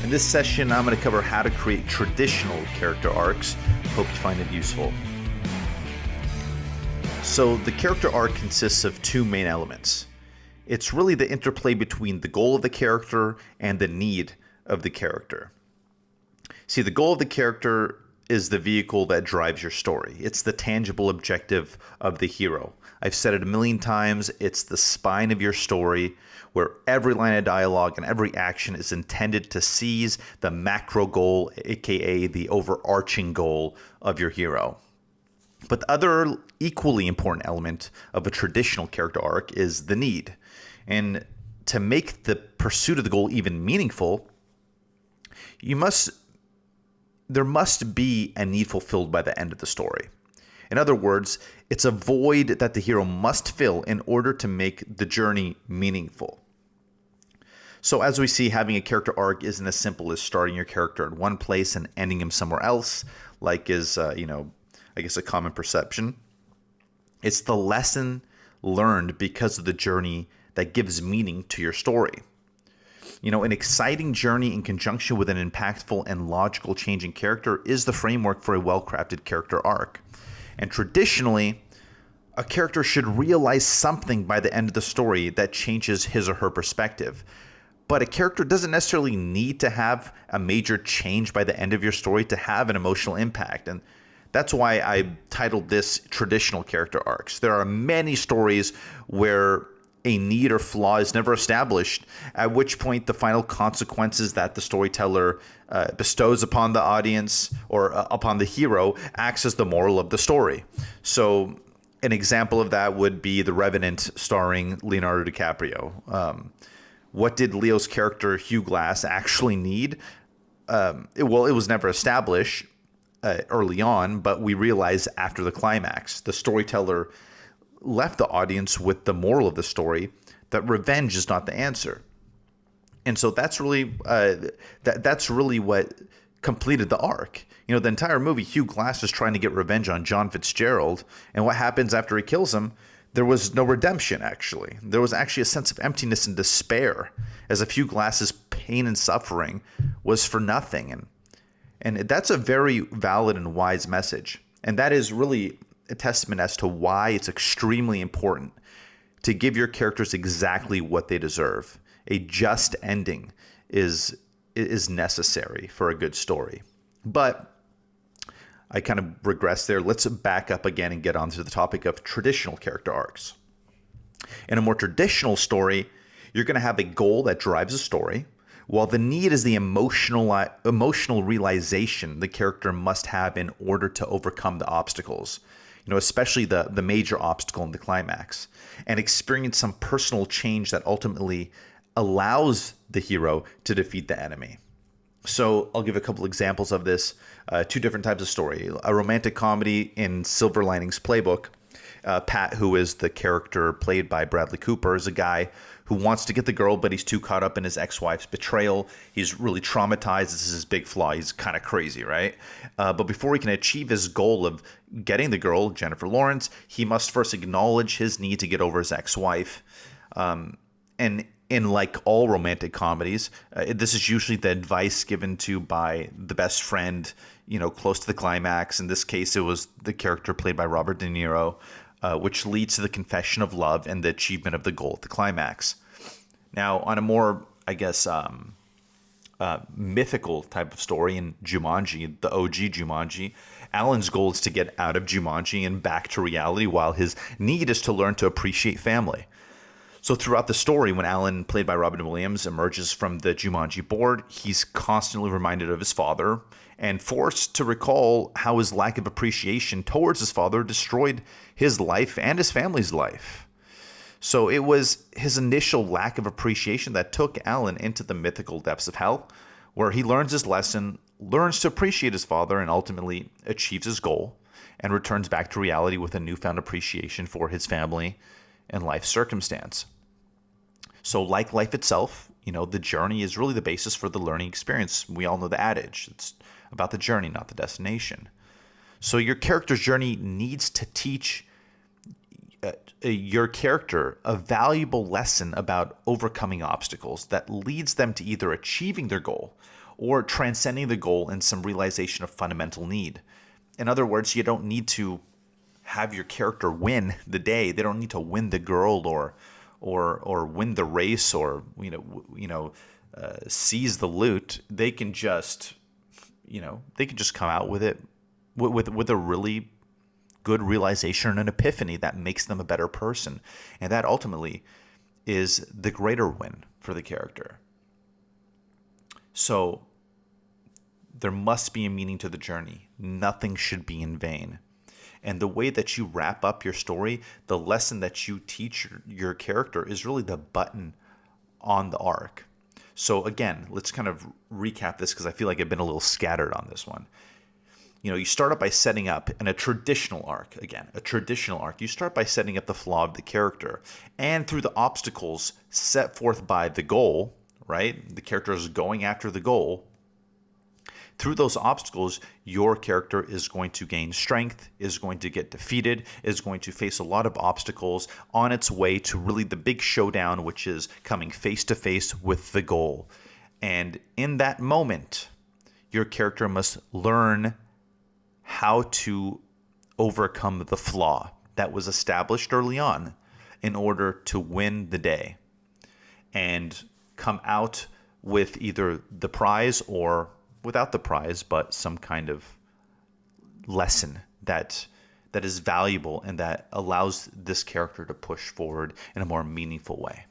In this session, I'm going to cover how to create traditional character arcs. Hope you find it useful. So the character arc consists of two main elements. It's really the interplay between the goal of the character and the need of the character. See, the goal of the character is the vehicle that drives your story. It's the tangible objective of the hero. I've said it a million times, it's the spine of your story where every line of dialogue and every action is intended to seize the macro goal, aka the overarching goal of your hero. But the other equally important element of a traditional character arc is the need. And to make the pursuit of the goal even meaningful, there must be a need fulfilled by the end of the story. In other words, it's a void that the hero must fill in order to make the journey meaningful. So as we see, having a character arc isn't as simple as starting your character in one place and ending him somewhere else, like is, I guess a common perception. It's the lesson learned because of the journey that gives meaning to your story. An exciting journey in conjunction with an impactful and logical change in character is the framework for a well-crafted character arc. And traditionally, a character should realize something by the end of the story that changes his or her perspective. But a character doesn't necessarily need to have a major change by the end of your story to have an emotional impact. And that's why I titled this Traditional Character Arcs. There are many stories where a need or flaw is never established, at which point the final consequences that the storyteller bestows upon the audience or upon the hero acts as the moral of the story. So an example of that would be The Revenant starring Leonardo DiCaprio. What did Leo's character Hugh Glass actually need? It was never established early on, but we realize after the climax, the storyteller left the audience with the moral of the story that revenge is not the answer. And so that's really that's really what completed the arc. The entire movie, Hugh Glass is trying to get revenge on John Fitzgerald, and what happens after he kills him? There was no redemption, actually. There was actually a sense of emptiness and despair, as if Hugh Glass's pain and suffering was for nothing. And that's a very valid and wise message. And that is really a testament as to why it's extremely important to give your characters exactly what they deserve. A just ending is necessary for a good story. But I kind of regress there. Let's back up again and get onto the topic of traditional character arcs. In a more traditional story, you're going to have a goal that drives a story, while the need is the emotional realization the character must have in order to overcome the obstacles. Especially the major obstacle in the climax, and experience some personal change that ultimately allows the hero to defeat the enemy. So I'll give a couple examples of this. Two different types of story. A romantic comedy in Silver Linings Playbook. Pat, who is the character played by Bradley Cooper, is a guy who wants to get the girl, but he's too caught up in his ex-wife's betrayal. He's really traumatized. This is his big flaw. He's kind of crazy, right? But before he can achieve his goal of getting the girl, Jennifer Lawrence, he must first acknowledge his need to get over his ex-wife. And in like all romantic comedies, this is usually the advice given to by the best friend, close to the climax. In this case, it was the character played by Robert De Niro, which leads to the confession of love and the achievement of the goal at the climax. Now, on a more, mythical type of story in Jumanji, the OG Jumanji, Alan's goal is to get out of Jumanji and back to reality, while his need is to learn to appreciate family. So throughout the story, when Alan, played by Robin Williams, emerges from the Jumanji board, he's constantly reminded of his father and forced to recall how his lack of appreciation towards his father destroyed his life and his family's life. So it was his initial lack of appreciation that took Alan into the mythical depths of hell, where he learns his lesson, learns to appreciate his father, and ultimately achieves his goal, and returns back to reality with a newfound appreciation for his family and life circumstance. So like life itself, the journey is really the basis for the learning experience. We all know the adage. It's about the journey, not the destination. So your character's journey needs to teach your character a valuable lesson about overcoming obstacles that leads them to either achieving their goal or transcending the goal in some realization of fundamental need. In other words, you don't need to have your character win the day. They don't need to win the girl or win the race or seize the loot. They can just come out with it with a really good realization and an epiphany that makes them a better person. And that ultimately is the greater win for the character. So there must be a meaning to the journey. Nothing should be in vain. And the way that you wrap up your story, the lesson that you teach your character is really the button on the arc. So again, let's kind of recap this because I feel like I've been a little scattered on this one. You start up by setting up in a traditional arc. You start by setting up the flaw of the character. And through the obstacles set forth by the goal, right? The character is going after the goal. Through those obstacles, your character is going to gain strength, is going to get defeated, is going to face a lot of obstacles on its way to really the big showdown, which is coming face to face with the goal. And in that moment, your character must learn how to overcome the flaw that was established early on in order to win the day and come out with either the prize or without the prize, but some kind of lesson that is valuable and that allows this character to push forward in a more meaningful way.